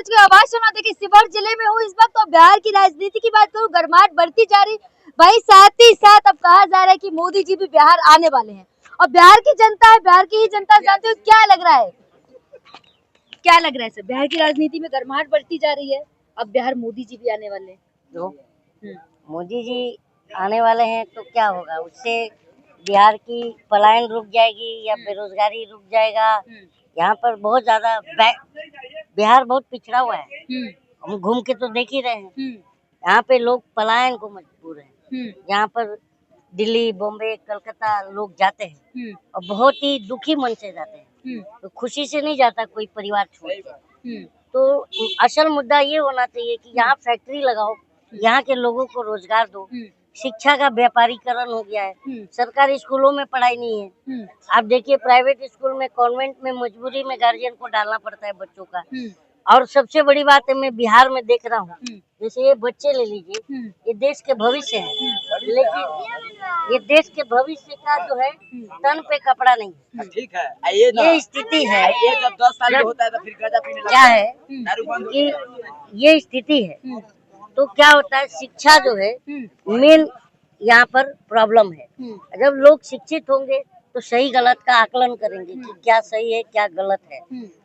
समाज की आवाज सुना। देखिए शिवहर जिले में हूँ इस वक्त, और बिहार की राजनीति की बात करूँ, गर्माहट बढ़ती जा रही भाई। साथ ही साथ अब कहा जा रहा है कि मोदी जी भी बिहार आने वाले हैं, और बिहार की जनता है, बिहार की ही जनता जानते हो क्या लग रहा है, क्या लग रहा है सर? बिहार की राजनीति में गर्माहट बढ़ती जा रही है, अब बिहार मोदी जी भी आने वाले हैं। तो मोदी जी आने वाले हैं तो क्या होगा, उससे बिहार की पलायन रुक जाएगी या बेरोजगारी रुक जाएगा। यहाँ पर बहुत ज्यादा बिहार बहुत पिछड़ा हुआ है, हम घूम के तो देख ही रहे हैं। यहाँ पे लोग पलायन को मजबूर हैं। यहाँ पर दिल्ली, बॉम्बे, कलकत्ता लोग जाते हैं और बहुत ही दुखी मन से जाते हैं, तो खुशी से नहीं जाता कोई परिवार छोड़ के। तो असल मुद्दा ये होना चाहिए कि यहाँ फैक्ट्री लगाओ, यहाँ के लोगों को रोजगार दो। शिक्षा का व्यापारीकरण हो गया है, सरकारी स्कूलों में पढ़ाई नहीं है। आप देखिए प्राइवेट स्कूल में, कॉन्वेंट में मजबूरी में गार्जियन को डालना पड़ता है बच्चों का। और सबसे बड़ी बात है, मैं बिहार में देख रहा हूँ, जैसे ये बच्चे ले लीजिए, ये देश के भविष्य है, लेकिन ये देश के भविष्य का जो है तन पे कपड़ा नहीं है। ठीक है, ये स्थिति है। ये जब 10 साल का होता है तो फिर गांजा पीने लगता क्या है कि ये स्थिति है, तो क्या होता है, शिक्षा जो है मेन यहाँ पर प्रॉब्लम है। जब लोग शिक्षित होंगे तो सही गलत का आकलन करेंगे कि क्या सही है क्या गलत है।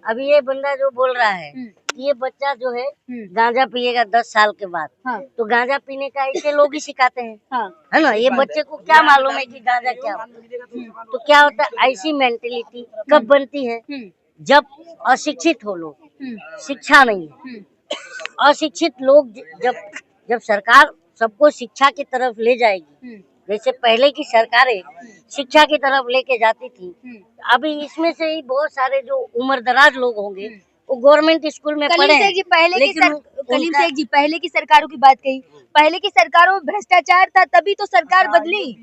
अभी ये बंदा जो बोल रहा है कि ये बच्चा जो है गांजा पिएगा 10 साल के बाद, तो गांजा पीने का ऐसे लोग ही सिखाते हैं, है ना। ये बच्चे को क्या मालूम है कि गांजा क्या होता है। तो क्या होता है, ऐसी मेंटेलिटी कब बनती है, जब अशिक्षित हो लोग, शिक्षा नहीं है। अशिक्षित लोग जब सरकार सबको शिक्षा की तरफ ले जाएगी, जैसे पहले की सरकारें शिक्षा की तरफ लेके जाती थी, अभी इसमें से ही बहुत सारे जो उम्रदराज लोग होंगे वो गवर्नमेंट स्कूल में पढ़े हैं। कलीम शेख जी पहले की सरकारों की बात कही, पहले की सरकारों में भ्रष्टाचार था, तभी तो सरकार बदली,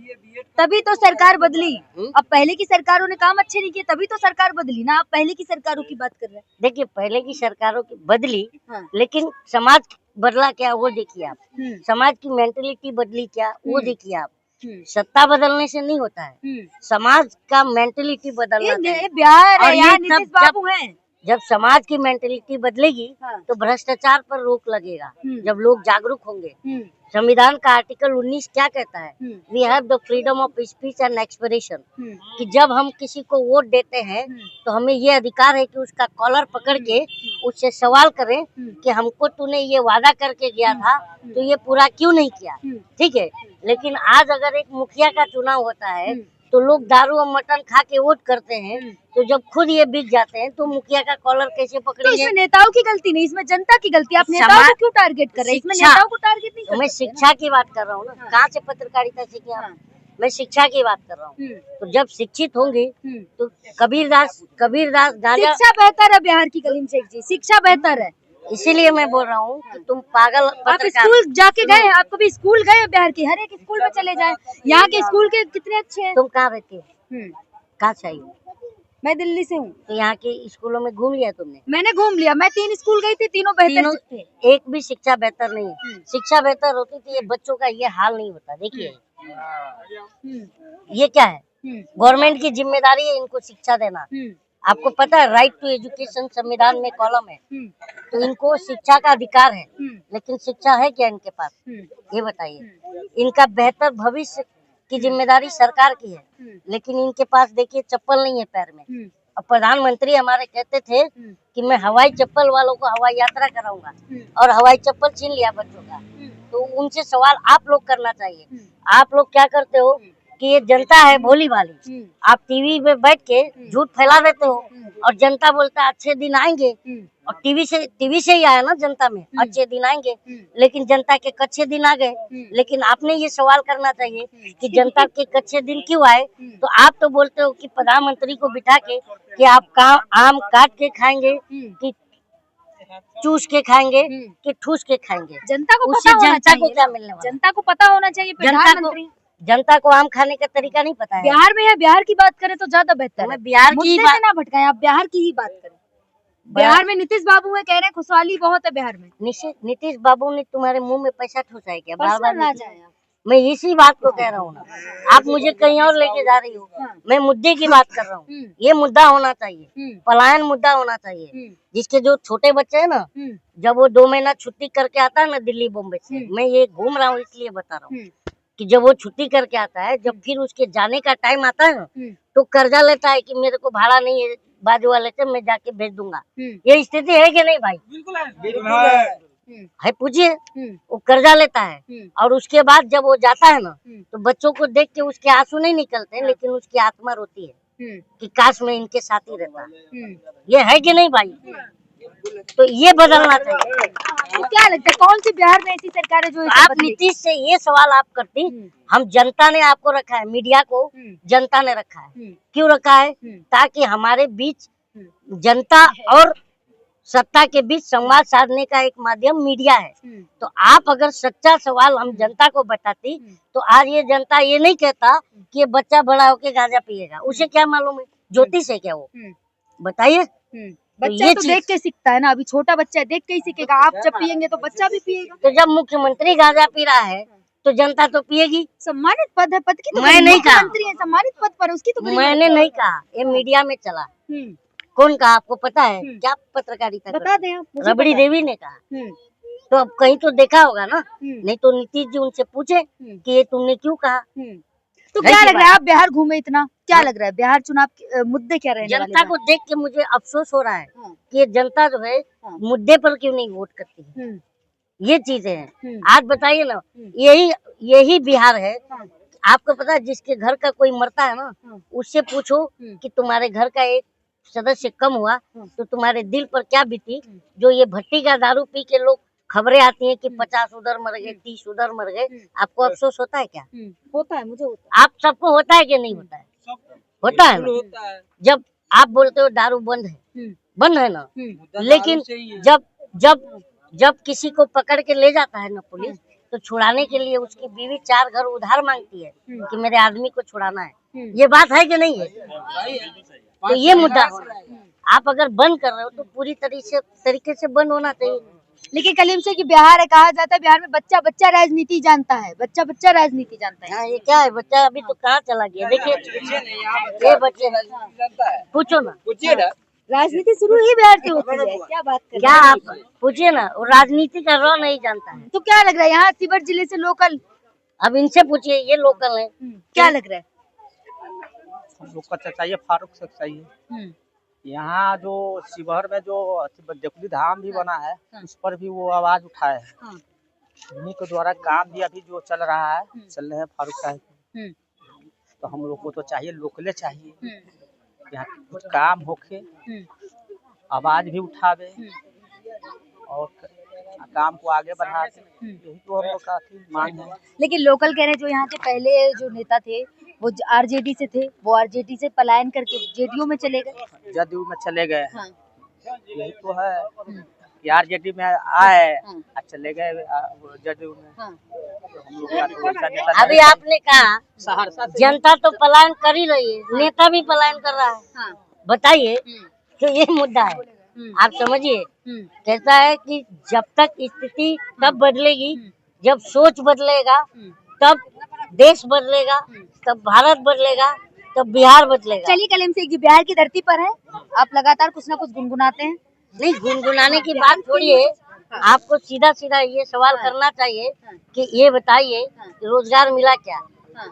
अब पहले की सरकारों ने काम अच्छे नहीं किए, तभी तो सरकार बदली ना। आप पहले की सरकारों की बात कर रहे हैं। देखिए पहले की सरकारों की बदली, लेकिन समाज बदला क्या वो देखिए आप, समाज की मेंटेलिटी बदली क्या वो देखिए आप। सत्ता बदलने से नहीं होता है, समाज का मेंटेलिटी बदलना चाहिए। बिहार है, यहाँ नीतीश बाबू हैं। जब समाज की मेंटेलिटी बदलेगी तो भ्रष्टाचार पर रोक लगेगा, जब लोग जागरूक होंगे। संविधान का आर्टिकल 19 क्या कहता है, we have the freedom of speech and expression, कि जब हम किसी को वोट देते हैं तो हमें ये अधिकार है कि उसका कॉलर पकड़ के उससे सवाल करें कि हमको तूने ये वादा करके गया था तो ये पूरा क्यों नहीं किया। ठीक है, लेकिन आज अगर एक मुखिया का चुनाव होता है तो लोग दारू और मटन खा के वोट करते हैं, तो जब खुद ये बिक जाते हैं तो मुखिया का कॉलर कैसे पकड़ेंगे। तो इसमें नेताओं की गलती नहीं, इसमें जनता की गलती। आप नेताओं को क्यों टारगेट कर रहे हैं? इसमें नेताओं को टारगेट नहीं कर सकते। मैं शिक्षा की बात कर रहा हूँ ना, कहाँ से पत्रकारिता सीखे आप। मैं शिक्षा की बात कर रहा हूँ। तो जब शिक्षित होंगे तो कबीरदास गांजा। शिक्षा बेहतर है बिहार की कलीम शेख जी, शिक्षा बेहतर है, इसीलिए मैं बोल रहा हूँ कि तुम पागल। आप स्कूल जाके गए, आप कभी स्कूल गए बिहार के? हर एक स्कूल में चले जाएं, यहाँ के स्कूल के कितने अच्छे हैं। तुम कहाँ रहती हो, कहाँ चाहिए? मैं दिल्ली से हूँ। तो यहाँ के स्कूलों में घूम लिया तुमने? मैंने घूम लिया, मैं 3 स्कूल गई थी, तीनों बेहतर थे। एक भी शिक्षा बेहतर नहीं है। शिक्षा बेहतर होती तो ये बच्चों का ये हाल नहीं होता। देखिए ये क्या है, गवर्नमेंट की जिम्मेदारी है इनको शिक्षा देना। आपको पता है राइट टू एजुकेशन संविधान में कॉलम है, तो इनको शिक्षा का अधिकार है, लेकिन शिक्षा है क्या इनके पास, ये बताइए। इनका बेहतर भविष्य की जिम्मेदारी सरकार की है, लेकिन इनके पास देखिए चप्पल नहीं है पैर में। अब प्रधानमंत्री हमारे कहते थे कि मैं हवाई चप्पल वालों को हवाई यात्रा कराऊंगा, और हवाई चप्पल छीन लिया बच्चों का। तो उनसे सवाल आप लोग करना चाहिए। आप लोग क्या करते हो कि ये जनता है भोली भाली, आप टीवी में बैठ के झूठ फैला देते हो, और जनता बोलता है अच्छे दिन आएंगे, और टीवी से ही आया ना जनता में अच्छे दिन आएंगे, लेकिन जनता के कच्चे दिन आ गए। लेकिन आपने ये सवाल करना चाहिए कि जनता के कच्चे दिन क्यों आए। तो आप तो बोलते हो कि प्रधानमंत्री को बिठा के कि आप आम काट के खाएंगे कि चूस के खाएंगे कि ठूस के खाएंगे। जनता को पता होना चाहिए, को क्या मिलने वाला? जनता को पता होना चाहिए। प्रधानमंत्री जनता को आम खाने का तरीका नहीं पता है। बिहार में है, बिहार की बात करें तो ज्यादा बेहतर है। बिहार की बात ना भटकाएं, आप बिहार की ही बात करें। बिहार में नीतीश बाबू है, कह रहे हैं खुशहाली बहुत है बिहार में। नीतीश बाबू ने तुम्हारे मुंह में पैसा ठूसा है क्या? बार बार ना जाए, मैं इसी बात को कह रहा हूँ ना, आप मुझे कहीं और लेके जा रही हो। मैं मुद्दे की बात कर रहा हूँ। ये मुद्दा होना चाहिए, पलायन मुद्दा होना चाहिए। जिसके जो छोटे बच्चे हैं ना, जब वो 2 महीना छुट्टी करके आता है ना दिल्ली बॉम्बे से, मैं ये घूम रहा हूँ इसलिए बता रहा हूँ कि जब वो छुट्टी करके आता है, जब फिर उसके जाने का टाइम आता है ना, तो कर्जा लेता है कि मेरे को भाड़ा नहीं है बाजू वाले से, मैं जाके भेज दूंगा। ये स्थिति है कि नहीं भाई? बिल्कुल है। पूछिए। वो कर्जा लेता है और उसके बाद जब वो जाता है ना, तो बच्चों को देख के उसके आंसू नहीं निकलते, लेकिन उसकी आत्मा रोती है कि काश मैं इनके साथ ही रहता। ये है कि नहीं भाई? तो ये बदलना चाहिए। तो क्या लगता है कौन सी बिहार में ऐसी सरकार है जो इसे आप बदलेगी? नीतीश से ये सवाल आप करती, हम जनता ने आपको रखा है, मीडिया को जनता ने रखा है। क्यों रखा है? ताकि हमारे बीच जनता और सत्ता के बीच संवाद साधने का एक माध्यम मीडिया है। तो आप अगर सच्चा सवाल हम जनता को बताती, तो आज ये जनता ये नहीं कहता कि ये बच्चा बड़ा होके गांजा पिएगा। उसे क्या मालूम है? ज्योतिष है क्या वो? बताइए। बच्चा तो देख के सीखता है ना, अभी छोटा बच्चा है, देख के ही सीखेगा। आप जब पियेंगे तो बच्चा भी पिएगा। तो जब मुख्यमंत्री गांजा पी रहा है तो जनता तो पिएगी। सम्मानित पद है, पद की तो मैं नहीं कहा, मुख्यमंत्री है, सम्मानित पद पर उसकी तो मैंने नहीं कहा, ये मीडिया में चला। कौन कहा? आपको पता है क्या? पत्रकारिता बता दें आप, मुझे रबड़ी पता है। देवी ने कहा। तो अब कहीं तो देखा होगा ना, नहीं तो नीतीश जी उनसे पूछे कि ये तुमने क्यों कहा। तो क्या लग रहा है, आप बिहार घूमे इतना, क्या लग रहा है बिहार चुनाव के मुद्दे क्या रहने वाले जनता हैं? को देख के मुझे अफसोस हो रहा है कि ये जनता जो है मुद्दे पर क्यों नहीं वोट करती है। ये चीजें हैं। आज बताइए ना, यही बिहार है। आपको पता है, जिसके घर का कोई मरता है ना, उससे पूछो कि तुम्हारे घर का एक सदस्य कम हुआ तो तुम्हारे दिल पर क्या बीती। जो ये भट्टी का दारू पी के लोग खबरें आती हैं कि 50 उधर मर गए, 30 उधर मर गए, आपको अफसोस होता है क्या? होता है, मुझे होता आप सबको होता है कि नहीं होता है? होता है ना। जब आप बोलते हो दारू बंद है, बंद है ना, लेकिन जब किसी को पकड़ के ले जाता है ना पुलिस, तो छुड़ाने के लिए उसकी बीवी 4 घर उधार मांगती है कि मेरे आदमी को छुड़ाना है। ये बात है कि नहीं है? तो ये मुद्दा हो रहा है। आप अगर बंद कर रहे हो तो पूरी तरीके से बंद होना चाहिए। लेकिन कलीम से कि बिहार है, कहा जाता है बिहार में बच्चा बच्चा राजनीति जानता है, बच्चा बच्चा राजनीति जानता है। हाँ, ये क्या है? बच्चा अभी तो कहाँ चला गया? देखिए ये बच्चे, पूछो ना, राजनीति शुरू ही बिहार से होती है। क्या बात कर क्या आप पूछिए ना, वो राजनीति का रॉ नहीं जानता है। तो क्या लग रहा है यहाँ शिवहर जिले से लोकल, अब इनसे पूछिए, ये लोकल है। क्या लग रहा है? हम लोग का चाहिए फारूक से चाहिए। यहाँ जो शिवहर में जो देकुली धाम भी बना है, उस पर भी वो आवाज उठाए है। उन्हीं के द्वारा काम भी अभी जो चल रहा है, चल रहे हैं फारूक साहब। तो हम लोग को तो चाहिए लोकले चाहिए, यहाँ कुछ काम होके आवाज भी उठावे और काम को आगे बढ़ावे। यही तो हम लोग का मांग है। लेकिन लोकल कह रहे हैं जो यहाँ के पहले जो नेता थे वो आरजेडी से थे, वो आरजेडी से पलायन करके जेडीयू में चले गए। जदयू में चले गए। हाँ। यही तो है कि आरजेडी में आए और चले गए जदयू में। हाँ। तो हम लोग का तो वैसा नेता अभी आपने कहा जनता तो पलायन कर ही रही है, नेता भी पलायन कर रहा है। हाँ। बताइए, तो ये मुद्दा है। आप समझिए, कहता है कि जब तक स्थिति तब बदलेगी, जब सोच बदलेगा, तब देश बदलेगा, तब भारत बदलेगा, तब बिहार बदलेगा। चलिए कलीम से जी, बिहार की धरती पर है, आप लगातार कुछ ना कुछ गुनगुनाते हैं। नहीं, गुनगुनाने की बात थोड़ी है। आपको सीधा सीधा ये सवाल करना चाहिए कि ये बताइए रोजगार मिला क्या,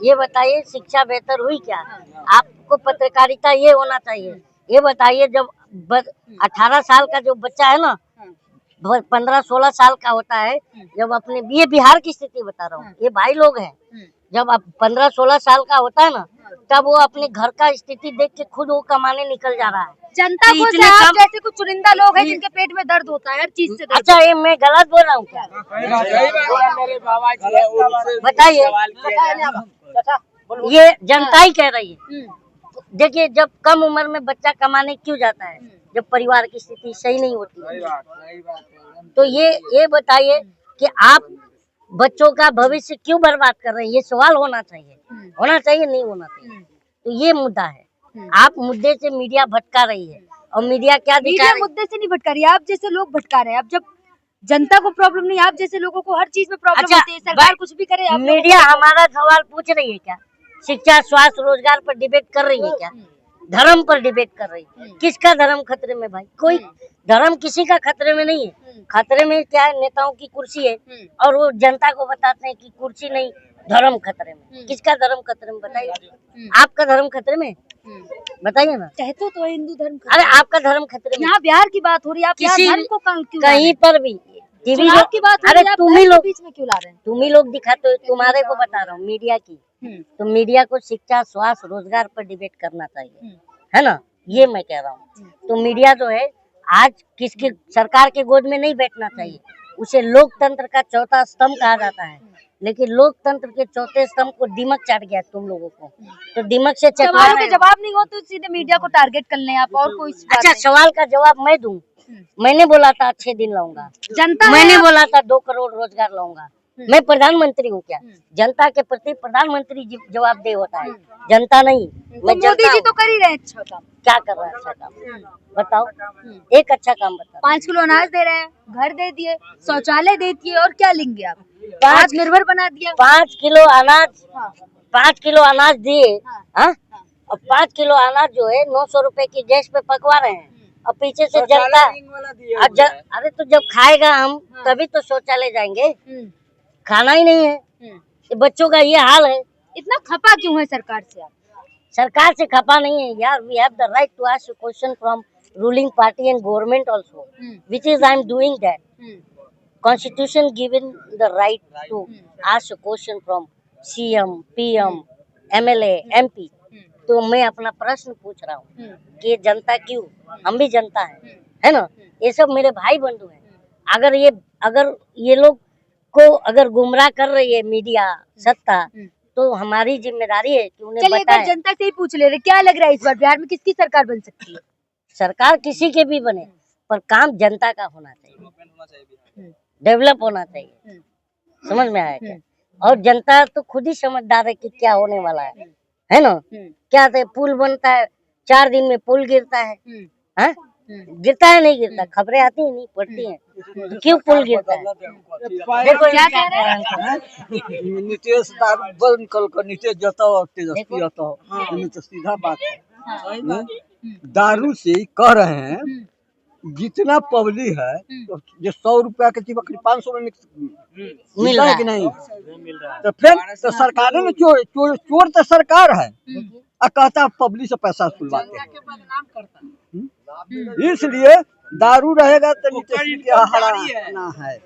ये बताइए शिक्षा बेहतर हुई क्या। आपको पत्रकारिता ये होना चाहिए। ये बताइए, जब 18 साल का जो बच्चा है ना, 15-16 साल का होता है, जब अपने, ये बिहार की स्थिति बता रहा हूँ, ये भाई लोग हैं, जब अब 15-16 साल का होता है ना, तब वो अपने घर का स्थिति देख के खुद वो कमाने निकल जा रहा है। जनता को इतने आप कम- जैसे कुछ चुनिंदा लोग हैं जिनके पेट में दर्द होता है, हर चीज से दर्द। अच्छा, ये मैं गलत बोल रहा हूँ क्या? बताइए, ये जनता ही कह रही है। देखिए, जब कम उम्र में बच्चा कमाने क्यों जाता है? जब परिवार की स्थिति सही नहीं होती है। तो ये बताइए कि आप बच्चों का भविष्य क्यों बर्बाद कर रहे हैं? ये सवाल होना चाहिए। होना चाहिए, नहीं होना चाहिए। तो ये मुद्दा है। आप मुद्दे से मीडिया भटका रही है, और मीडिया क्या दिखा मीडिया रही है? मुद्दे से नहीं भटका रही है, आप जैसे लोग भटका रहे हैं। अब जब जनता को प्रॉब्लम नहीं, आप जैसे लोगों को हर चीज में प्रॉब्लम अच्छा, होती है, सरकार कुछ भी करे आप लोगों मीडिया हमारा सवाल पूछ रही है क्या? शिक्षा, स्वास्थ्य, रोजगार पर डिबेट कर रही है क्या? धर्म पर डिबेट कर रही है। किसका धर्म खतरे में भाई? कोई धर्म किसी का खतरे में नहीं है। खतरे में क्या है? नेताओं की कुर्सी है और वो जनता को बताते हैं कि कुर्सी नहीं, धर्म खतरे में। किसका धर्म खतरे में बताइए? आपका धर्म खतरे में? बताइए ना। कहते तो हिंदू धर्म अरे आपका धर्म खतरे में? यहाँ बिहार की बात हो रही है, आप यहाँ किसी धर्म को क्यों ला रहे कहीं हैं? पर भी टीवी चुनाव की बात हो अरे रही है, आप तुम धर्म ही के लोग बीच में क्यों ला रहे हैं? तुम ही लोग दिखाते हो। तुम्हारे को बता रहा हूँ, मीडिया की। तो मीडिया को शिक्षा, स्वास्थ्य, रोजगार पर डिबेट करना चाहिए, है ना? ये मैं कह रहा हूँ। तो मीडिया जो है आज किसकी सरकार के गोद में नहीं बैठना चाहिए। उसे लोकतंत्र का चौथा स्तंभ कहा जाता है, लेकिन लोकतंत्र के चौथे स्तंभ को दिमक चाट गया तुम लोगों को। तो दिमक से चटका सवाल रहे के हो। जवाब नहीं हो तो सीधे मीडिया को टारगेट कर लें आप, और कोई बात अच्छा, नहीं। सवाल का जवाब मैं दूं? मैंने बोला था अच्छे दिन लाऊंगा, जनता है मैंने आप- बोला था 2 करोड़ रोजगार लाऊंगा। मैं प्रधानमंत्री हूँ क्या? जनता के प्रति प्रधानमंत्री जवाबदेह होता है, जनता नहीं। तो मैं मोदी जनता जी हूँ। तो कर ही रहे हैं अच्छा काम। क्या कर रहा है अच्छा काम? बताओ, एक अच्छा काम बताओ। 5 किलो अनाज दे रहे हैं, घर दे दिए, शौचालय दे दिए, और क्या लेंगे आप? पाँच- आत्मनिर्भर बना दिया। 5 किलो अनाज, हाँ। 5 किलो अनाज दिए, हाँ। हाँ? और 5 किलो अनाज जो है 900 रुपए की गैस पे पकवा रहे हैं, और पीछे से जनता अरे तो जब खाएगा हम तभी तो शौचालय जाएंगे। खाना ही नहीं है, ये बच्चों का ये हाल है। इतना खपा क्यों है सरकार से आप? सरकार से खपा नहीं है यार। We have the right to ask question from ruling party and government also, which is I am doing that. Constitution given the right to ask question from CM, PM, MLA, MP. तो मैं अपना प्रश्न पूछ रहा हूँ कि ये जनता क्यों? हम भी जनता है ना? ये सब मेरे भाई बंधु हैं। अगर ये लोग को अगर गुमराह कर रही है मीडिया, सत्ता, तो हमारी जिम्मेदारी है कि उन्हें चलिए एक बार बताएं। जनता से ही पूछ ले रहे, क्या लग रहा है इस बार बिहार में किसकी सरकार बन सकती है? सरकार किसी के भी बने, पर काम जनता का होना चाहिए, डेवलप होना चाहिए। समझ में आया क्या? और जनता तो खुद ही समझदार है कि क्या होने वाला है ना? क्या थे, पुल बनता है 4 दिन में पुल गिरता है, हाँ? गिरता है नहीं गिरता? खबरें आती है नहीं पढ़ती हैं, तो क्यों पुल गिरता है? देखो क्या कह रहे हैं? नीतीश दारू बंद कर, नीतीश जता तेजस्वी आता हो, तो सीधा बात है। दारू से कह रहे हैं जितना पब्लिक है, तो जो 100 रुपया के चीज 500 में मिक्स मिल रहा है कि नहीं? तो फिर तो सरकार ने चोर तो सरकार है, और कहता पब्लिक से पैसा सुलवाते हैं। इसलिए दारू रहेगा तो नीतीश जी की हराना है।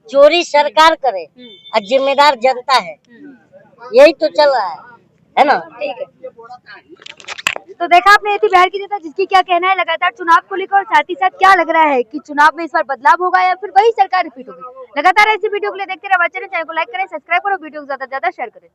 चोरी सरकार करे और जिम्मेदार जनता है, यही तो चल रहा है ना? ठीक है, तो देखा आपने, ये थी बिहार की जनता जिसकी क्या कहना है लगातार चुनाव को लेकर, और साथ ही साथ क्या लग रहा है कि चुनाव में इस बार बदलाव होगा या फिर वही सरकार रिपीट होगी। लगातार ऐसी वीडियो के लिए देखते रहे हमारे चैनल को लाइक करें, सब्सक्राइब करें, वीडियो को ज्यादा से ज्यादा शेयर करें।